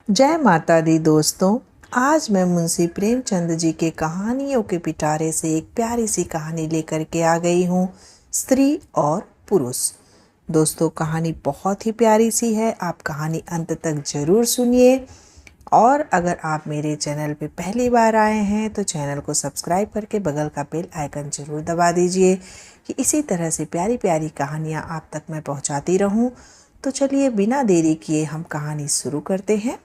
जय माता दी दोस्तों। आज मैं मुंशी प्रेमचंद जी के कहानियों के पिटारे से एक प्यारी सी कहानी लेकर के आ गई हूँ, स्त्री और पुरुष। दोस्तों, कहानी बहुत ही प्यारी सी है। आप कहानी अंत तक ज़रूर सुनिए। और अगर आप मेरे चैनल पे पहली बार आए हैं तो चैनल को सब्सक्राइब करके बगल का बेल आइकन ज़रूर दबा दीजिए कि इसी तरह से प्यारी प्यारी कहानियाँ आप तक मैं पहुँचाती रहूँ। तो चलिए बिना देरी किए हम कहानी शुरू करते हैं।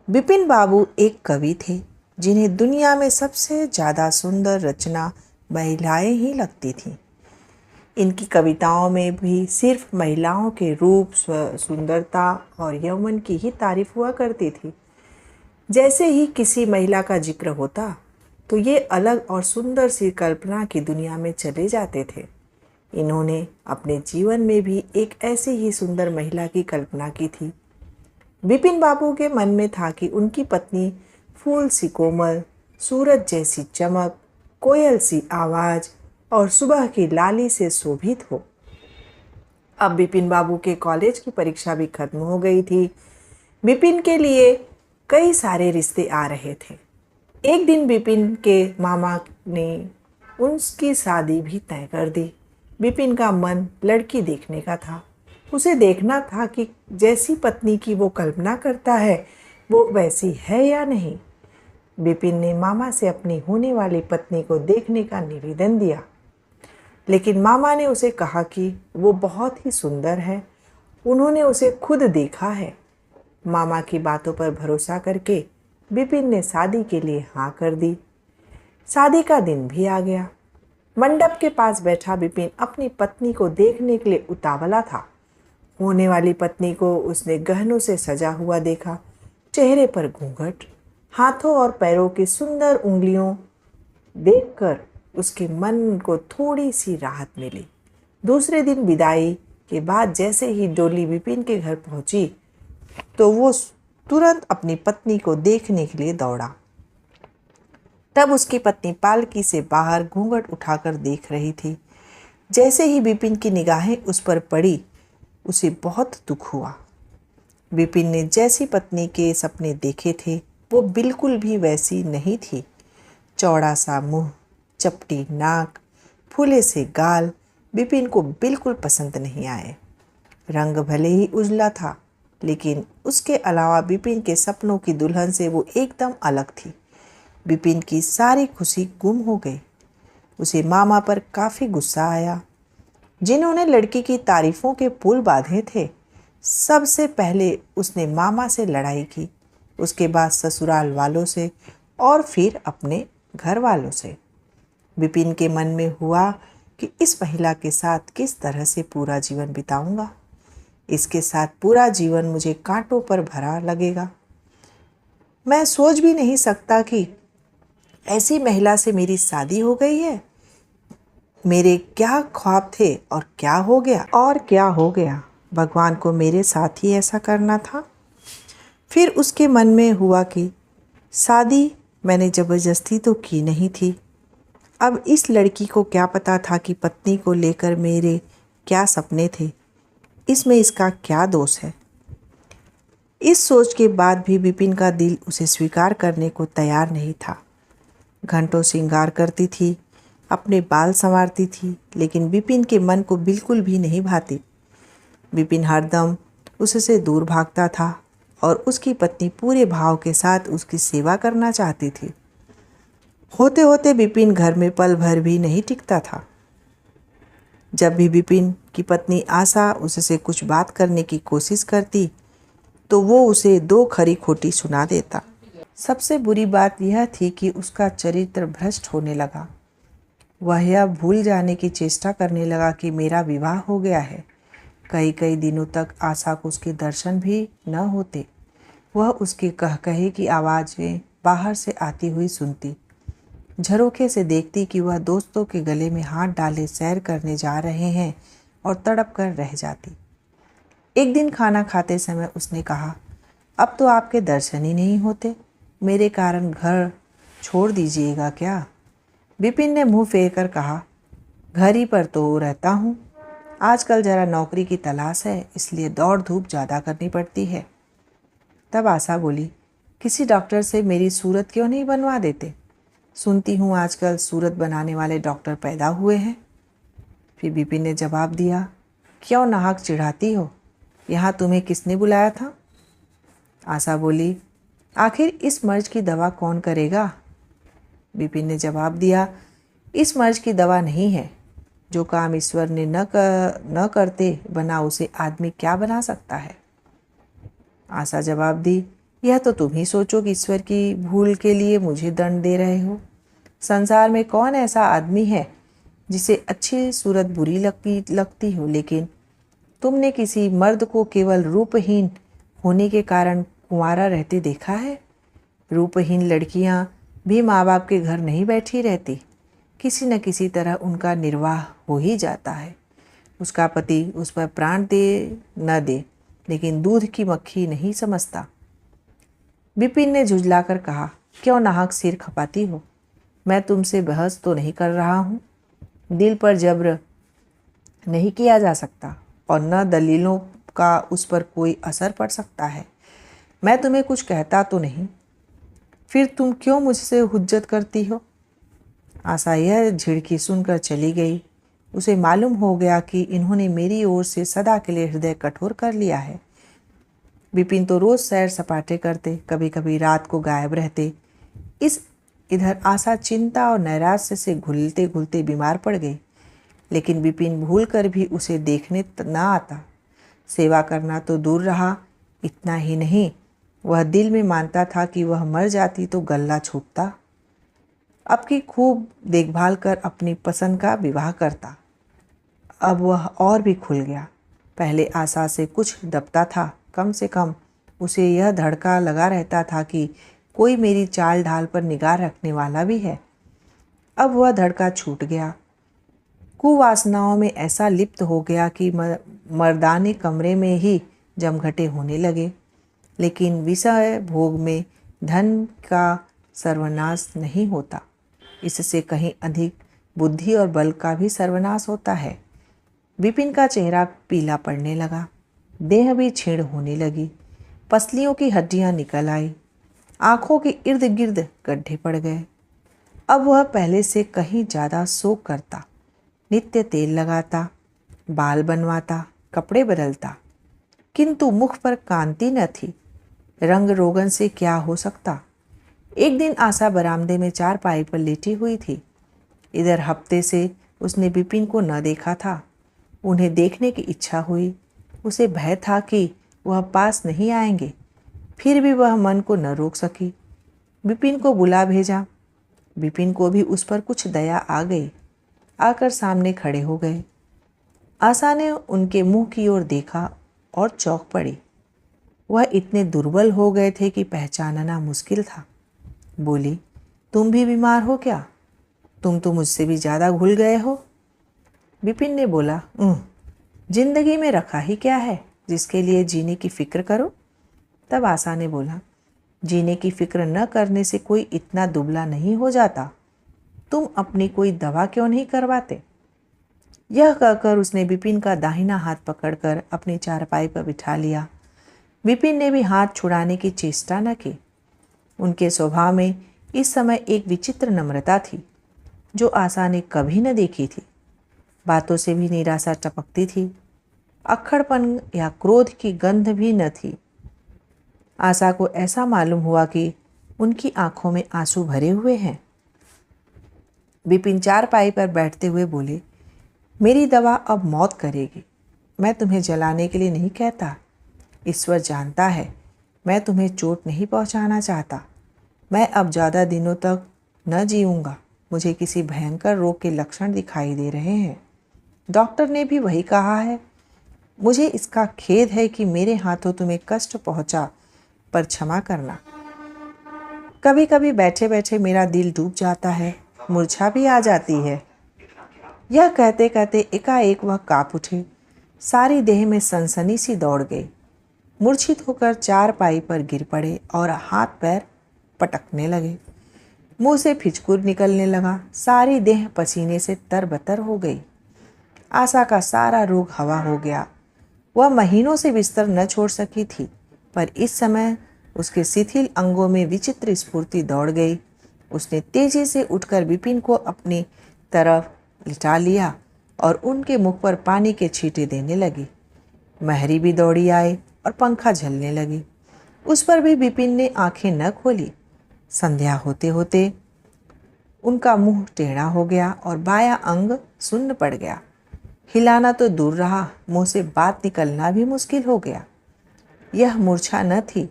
बिपिन बाबू एक कवि थे जिन्हें दुनिया में सबसे ज़्यादा सुंदर रचना महिलाएं ही लगती थीं। इनकी कविताओं में भी सिर्फ महिलाओं के रूप, सुंदरता और यौवन की ही तारीफ हुआ करती थी। जैसे ही किसी महिला का जिक्र होता तो ये अलग और सुंदर सी कल्पना की दुनिया में चले जाते थे। इन्होंने अपने जीवन में भी एक ऐसी ही सुंदर महिला की कल्पना की थी। बिपिन बाबू के मन में था कि उनकी पत्नी फूल सी कोमल, सूरज जैसी चमक, कोयल सी आवाज और सुबह की लाली से शोभित हो। अब बिपिन बाबू के कॉलेज की परीक्षा भी खत्म हो गई थी। बिपिन के लिए कई सारे रिश्ते आ रहे थे। एक दिन बिपिन के मामा ने उसकी शादी भी तय कर दी। बिपिन का मन लड़की देखने का था। उसे देखना था कि जैसी पत्नी की वो कल्पना करता है वो वैसी है या नहीं। बिपिन ने मामा से अपनी होने वाली पत्नी को देखने का निवेदन दिया, लेकिन मामा ने उसे कहा कि वो बहुत ही सुंदर है, उन्होंने उसे खुद देखा है। मामा की बातों पर भरोसा करके बिपिन ने शादी के लिए हाँ कर दी। शादी का दिन भी आ गया। मंडप के पास बैठा बिपिन अपनी पत्नी को देखने के लिए उतावला था। होने वाली पत्नी को उसने गहनों से सजा हुआ देखा। चेहरे पर घूंघट, हाथों और पैरों की सुंदर उंगलियों देखकर उसके मन को थोड़ी सी राहत मिली। दूसरे दिन विदाई के बाद जैसे ही डोली बिपिन के घर पहुंची तो वो तुरंत अपनी पत्नी को देखने के लिए दौड़ा। तब उसकी पत्नी पालकी से बाहर घूंघट उठाकर देख रही थी। जैसे ही बिपिन की निगाहें उस पर पड़ी, उसे बहुत दुख हुआ। बिपिन ने जैसी पत्नी के सपने देखे थे वो बिल्कुल भी वैसी नहीं थी। चौड़ा सा मुंह, चपटी नाक, फूले से गाल बिपिन को बिल्कुल पसंद नहीं आए। रंग भले ही उजला था, लेकिन उसके अलावा बिपिन के सपनों की दुल्हन से वो एकदम अलग थी। बिपिन की सारी खुशी गुम हो गई। उसे मामा पर काफ़ी गुस्सा आया, जिन्होंने लड़की की तारीफों के पुल बांधे थे। सबसे पहले उसने मामा से लड़ाई की, उसके बाद ससुराल वालों से और फिर अपने घर वालों से। बिपिन के मन में हुआ कि इस महिला के साथ किस तरह से पूरा जीवन बिताऊंगा। इसके साथ पूरा जीवन मुझे कांटों पर भरा लगेगा। मैं सोच भी नहीं सकता कि ऐसी महिला से मेरी शादी हो गई है। मेरे क्या ख्वाब थे और क्या हो गया। भगवान को मेरे साथ ही ऐसा करना था। फिर उसके मन में हुआ कि शादी मैंने ज़बरदस्ती तो की नहीं थी। अब इस लड़की को क्या पता था कि पत्नी को लेकर मेरे क्या सपने थे, इसमें इसका क्या दोष है। इस सोच के बाद भी बिपिन का दिल उसे स्वीकार करने को तैयार नहीं था। घंटों श्रृंगार करती थी, अपने बाल संवारती थी, लेकिन बिपिन के मन को बिल्कुल भी नहीं भाती। बिपिन हरदम उससे दूर भागता था और उसकी पत्नी पूरे भाव के साथ उसकी सेवा करना चाहती थी। होते होते बिपिन घर में पल भर भी नहीं टिकता था। जब भी बिपिन की पत्नी आशा उससे कुछ बात करने की कोशिश करती तो वो उसे दो खरी खोटी सुना देता। सबसे बुरी बात यह थी कि उसका चरित्र भ्रष्ट होने लगा। वह यह भूल जाने की चेष्टा करने लगा कि मेरा विवाह हो गया है। कई कई दिनों तक आशा को उसके दर्शन भी न होते। वह उसके कहकहे की आवाज़ें बाहर से आती हुई सुनती, झरोखे से देखती कि वह दोस्तों के गले में हाथ डाले सैर करने जा रहे हैं और तड़प कर रह जाती। एक दिन खाना खाते समय उसने कहा, अब तो आपके दर्शन ही नहीं होते, मेरे कारण घर छोड़ दीजिएगा क्या। बिपिन ने मुंह फेर कर कहा, घर ही पर तो रहता हूँ, आजकल ज़रा नौकरी की तलाश है, इसलिए दौड़ धूप ज़्यादा करनी पड़ती है। तब आशा बोली, किसी डॉक्टर से मेरी सूरत क्यों नहीं बनवा देते? सुनती हूँ आजकल सूरत बनाने वाले डॉक्टर पैदा हुए हैं। फिर विपिन ने जवाब दिया, क्यों नाहक चिढ़ाती हो? यहाँ तुम्हें किसने बुलाया था? आशा बोली, आखिर इस मर्ज की दवा कौन करेगा? विपिन ने जवाब दिया, इस मर्ज की दवा नहीं है। जो काम ईश्वर ने न करते बना उसे आदमी क्या बना सकता है? आशा जवाब दी, यह तो तुम ही सोचो कि ईश्वर की भूल के लिए मुझे दंड दे रहे हो। संसार में कौन ऐसा आदमी है जिसे अच्छी सूरत बुरी लगती हो, लेकिन तुमने किसी मर्द को केवल रूपहीन होने के कारण कुंवारा रहते देखा है? रूपहीन लड़कियां भी माँ बाप के घर नहीं बैठी रहती। किसी न किसी तरह उनका निर्वाह हो ही जाता है। उसका पति उस पर प्राण दे न दे, लेकिन दूध की मक्खी नहीं समझता। विपिन ने झुंझलाकर कहा, क्यों नाहक सिर खपाती हो? मैं तुमसे बहस तो नहीं कर रहा हूँ। दिल पर जब्र नहीं किया जा सकता और न दलीलों का उस पर कोई असर पड़ सकता है। मैं तुम्हें कुछ कहता तो नहीं, फिर तुम क्यों मुझसे हुज्जत करती हो? आशा यह झिड़की सुनकर चली गई। उसे मालूम हो गया कि इन्होंने मेरी ओर से सदा के लिए हृदय कठोर कर लिया है। विपिन तो रोज सैर सपाटे करते, कभी कभी रात को गायब रहते। इधर आशा चिंता और नैराश्य से घुलते घुलते बीमार पड़ गई, लेकिन विपिन भूल कर भी उसे देखने न आता। सेवा करना तो दूर रहा, इतना ही नहीं, वह दिल में मानता था कि वह मर जाती तो गल्ला छूटता। अब की खूब देखभाल कर अपनी पसंद का विवाह करता। अब वह और भी खुल गया। पहले आशा से कुछ दबता था, कम से कम उसे यह धड़का लगा रहता था कि कोई मेरी चाल ढाल पर निगाह रखने वाला भी है। अब वह धड़का छूट गया। कुवासनाओं में ऐसा लिप्त हो गया कि मर्दाने कमरे में ही जमघटे होने लगे। लेकिन विषय भोग में धन का सर्वनाश नहीं होता, इससे कहीं अधिक बुद्धि और बल का भी सर्वनाश होता है। विपिन का चेहरा पीला पड़ने लगा, देह भी छीण होने लगी, पसलियों की हड्डियां निकल आई, आंखों के इर्द गिर्द गड्ढे पड़ गए। अब वह पहले से कहीं ज़्यादा शोक करता, नित्य तेल लगाता, बाल बनवाता, कपड़े बदलता, किंतु मुख पर कांति न थी। रंग रोगन से क्या हो सकता? एक दिन आशा बरामदे में चारपाई पर लेटी हुई थी। इधर हफ्ते से उसने विपिन को न देखा था। उन्हें देखने की इच्छा हुई। उसे भय था कि वह पास नहीं आएंगे, फिर भी वह मन को न रोक सकी। विपिन को बुला भेजा। विपिन को भी उस पर कुछ दया आ गई। आकर सामने खड़े हो गए। आशा ने उनके मुंह की ओर देखा और चौंक पड़ी। वह इतने दुर्बल हो गए थे कि पहचानना मुश्किल था। बोली, तुम भी बीमार हो क्या? तुम तो मुझसे भी ज़्यादा घुल गए हो। विपिन ने बोला, जिंदगी में रखा ही क्या है जिसके लिए जीने की फिक्र करो? तब आशा ने बोला, जीने की फिक्र न करने से कोई इतना दुबला नहीं हो जाता। तुम अपनी कोई दवा क्यों नहीं करवाते? यह कहकर उसने विपिन का दाहिना हाथ पकड़कर अपनी चारपाई पर बिठा लिया। विपिन ने भी हाथ छुड़ाने की चेष्टा न की। उनके स्वभाव में इस समय एक विचित्र नम्रता थी जो आशा ने कभी न देखी थी। बातों से भी निराशा टपकती थी। अक्खड़पन या क्रोध की गंध भी न थी। आशा को ऐसा मालूम हुआ कि उनकी आंखों में आंसू भरे हुए हैं। विपिन चारपाई पर बैठते हुए बोले, मेरी दवा अब मौत करेगी। मैं तुम्हें जलाने के लिए नहीं कहता। ईश्वर जानता है मैं तुम्हें चोट नहीं पहुंचाना चाहता। मैं अब ज़्यादा दिनों तक न जीऊँगा। मुझे किसी भयंकर रोग के लक्षण दिखाई दे रहे हैं। डॉक्टर ने भी वही कहा है। मुझे इसका खेद है कि मेरे हाथों तुम्हें कष्ट पहुंचा, पर क्षमा करना। कभी कभी बैठे बैठे मेरा दिल डूब जाता है, मूर्छा भी आ जाती है। यह कहते कहते एकाएक वह काँप उठे। सारी देह में सनसनी सी दौड़ गई। मूर्छित होकर चारपाई पर गिर पड़े और हाथ पैर पटकने लगे। मुंह से फिचकुर निकलने लगा। सारी देह पसीने से तरबतर हो गई। आशा का सारा रोग हवा हो गया। वह महीनों से बिस्तर न छोड़ सकी थी, पर इस समय उसके शिथिल अंगों में विचित्र स्फूर्ति दौड़ गई। उसने तेजी से उठकर विपिन को अपनी तरफ लिटा लिया और उनके मुख पर पानी के छींटे देने लगी। महरी भी दौड़ी आई और पंखा झलने लगी। उस पर भी विपिन ने आंखें न खोली। संध्या होते होते उनका मुंह टेढ़ा हो गया और बाया अंग सुन्न पड़ गया। हिलाना तो दूर रहा, मुंह से बात निकलना भी मुश्किल हो गया। यह मूर्छा न थी,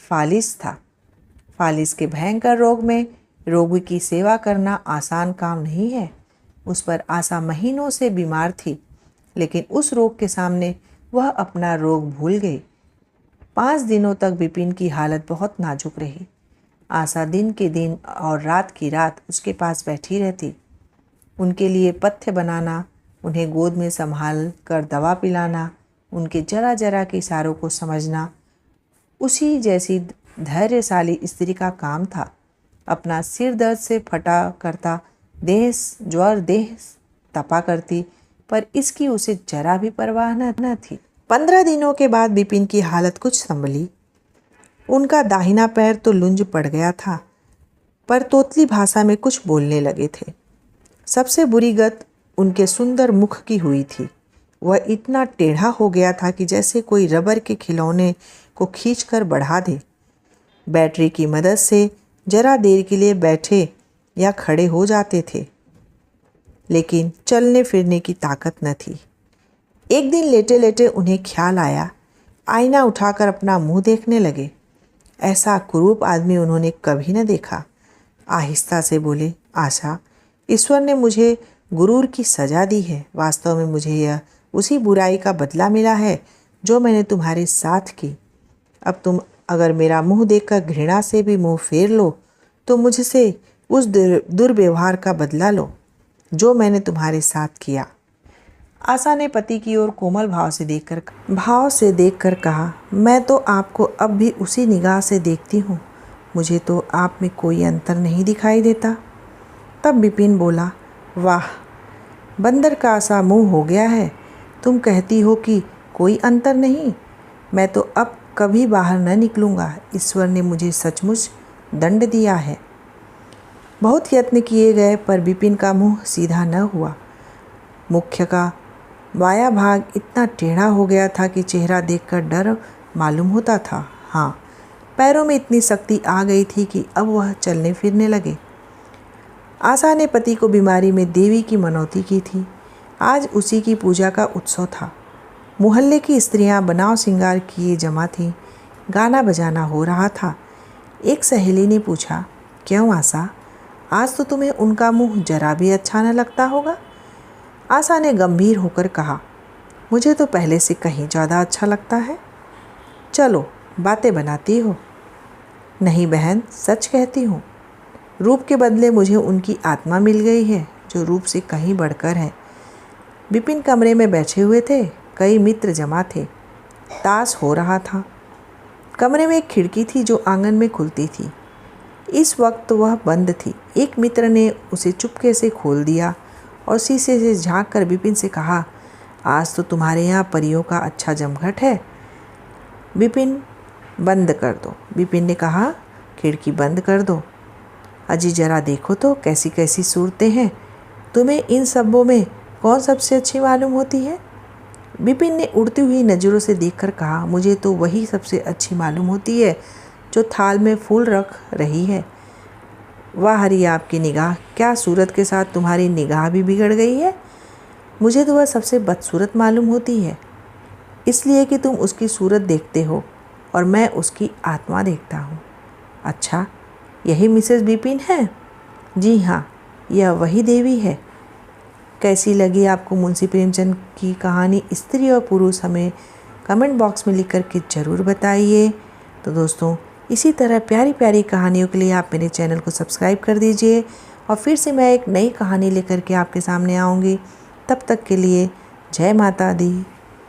फालिस था। फालिस के भयंकर रोग में रोगी की सेवा करना आसान काम नहीं है। उस पर आशा महीनों से बीमार थी, लेकिन उस रोग के सामने वह अपना रोग भूल गई। 5 दिनों तक विपिन की हालत बहुत नाजुक रही। आशा दिन के दिन और रात की रात उसके पास बैठी रहती। उनके लिए पथ्य बनाना, उन्हें गोद में संभाल कर दवा पिलाना, उनके जरा जरा के इशारों को समझना उसी जैसी धैर्यशाली स्त्री का काम था। अपना सिर दर्द से फटा करता देह ज्वर देह तपा करती, पर इसकी उसे जरा भी परवाह न थी। 15 दिनों के बाद विपिन की हालत कुछ संभली। उनका दाहिना पैर तो लुंज पड़ गया था, पर तोतली भाषा में कुछ बोलने लगे थे। सबसे बुरी गत उनके सुंदर मुख की हुई थी। वह इतना टेढ़ा हो गया था कि जैसे कोई रबर के खिलौने को खींचकर बढ़ा दे। बैटरी की मदद से जरा देर के लिए बैठे या खड़े हो जाते थे, लेकिन चलने फिरने की ताकत न थी। एक दिन लेटे लेटे उन्हें ख्याल आया, आईना उठाकर अपना मुंह देखने लगे। ऐसा कुरूप आदमी उन्होंने कभी न देखा। आहिस्ता से बोले, आशा, ईश्वर ने मुझे गुरूर की सजा दी है। वास्तव में मुझे यह उसी बुराई का बदला मिला है जो मैंने तुम्हारे साथ की। अब तुम अगर मेरा मुंह देखकर घृणा से भी मुंह फेर लो तो मुझसे उस दुर्व्यवहार का बदला लो जो मैंने तुम्हारे साथ किया। आशा ने पति की ओर कोमल भाव से देखकर कहा, मैं तो आपको अब भी उसी निगाह से देखती हूँ। मुझे तो आप में कोई अंतर नहीं दिखाई देता। तब विपिन बोला, वाह, बंदर का सा मुंह हो गया है। तुम कहती हो कि कोई अंतर नहीं। मैं तो अब कभी बाहर न निकलूँगा। ईश्वर ने मुझे सचमुच दंड दिया है। बहुत यत्न किए गए, पर विपिन का मुंह सीधा न हुआ। मुख्य का बाया भाग इतना टेढ़ा हो गया था कि चेहरा देखकर डर मालूम होता था। हाँ, पैरों में इतनी शक्ति आ गई थी कि अब वह चलने फिरने लगे। आशा ने पति को बीमारी में देवी की मनौती की थी। आज उसी की पूजा का उत्सव था। मोहल्ले की स्त्रियां बनाव श्रृंगार किए जमा थीं। गाना बजाना हो रहा था। एक सहेली ने पूछा, क्यों आशा, आज तो तुम्हें उनका मुंह जरा भी अच्छा न लगता होगा। आशा ने गंभीर होकर कहा, मुझे तो पहले से कहीं ज़्यादा अच्छा लगता है। चलो, बातें बनाती हो। नहीं बहन, सच कहती हूँ। रूप के बदले मुझे उनकी आत्मा मिल गई है, जो रूप से कहीं बढ़कर है। विपिन कमरे में बैठे हुए थे। कई मित्र जमा थे। ताश हो रहा था। कमरे में एक खिड़की थी जो आंगन में खुलती थी। इस वक्त वह बंद थी। एक मित्र ने उसे चुपके से खोल दिया और शीशे से झांक कर विपिन से कहा, आज तो तुम्हारे यहाँ परियों का अच्छा जमघट है। विपिन, बंद कर दो। विपिन ने कहा, खिड़की बंद कर दो। अजी जरा देखो तो कैसी कैसी सूरतें हैं। तुम्हें इन सबों में कौन सबसे अच्छी मालूम होती है। विपिन ने उड़ती हुई नज़रों से देखकर कहा, मुझे तो वही सबसे अच्छी मालूम होती है जो थाल में फूल रख रही है। वाह हरी आपकी निगाह, क्या सूरत के साथ तुम्हारी निगाह भी बिगड़ गई है। मुझे तो वह सबसे बदसूरत मालूम होती है, इसलिए कि तुम उसकी सूरत देखते हो और मैं उसकी आत्मा देखता हूँ। अच्छा, यही मिसेस विपिन है? जी हाँ, यह वही देवी है। कैसी लगी आपको मुंशी प्रेमचंद की कहानी स्त्री और पुरुष? हमें कमेंट बॉक्स में लिख करके ज़रूर बताइए। तो दोस्तों, इसी तरह प्यारी प्यारी कहानियों के लिए आप मेरे चैनल को सब्सक्राइब कर दीजिए और फिर से मैं एक नई कहानी लेकर के आपके सामने आऊँगी। तब तक के लिए जय माता दी।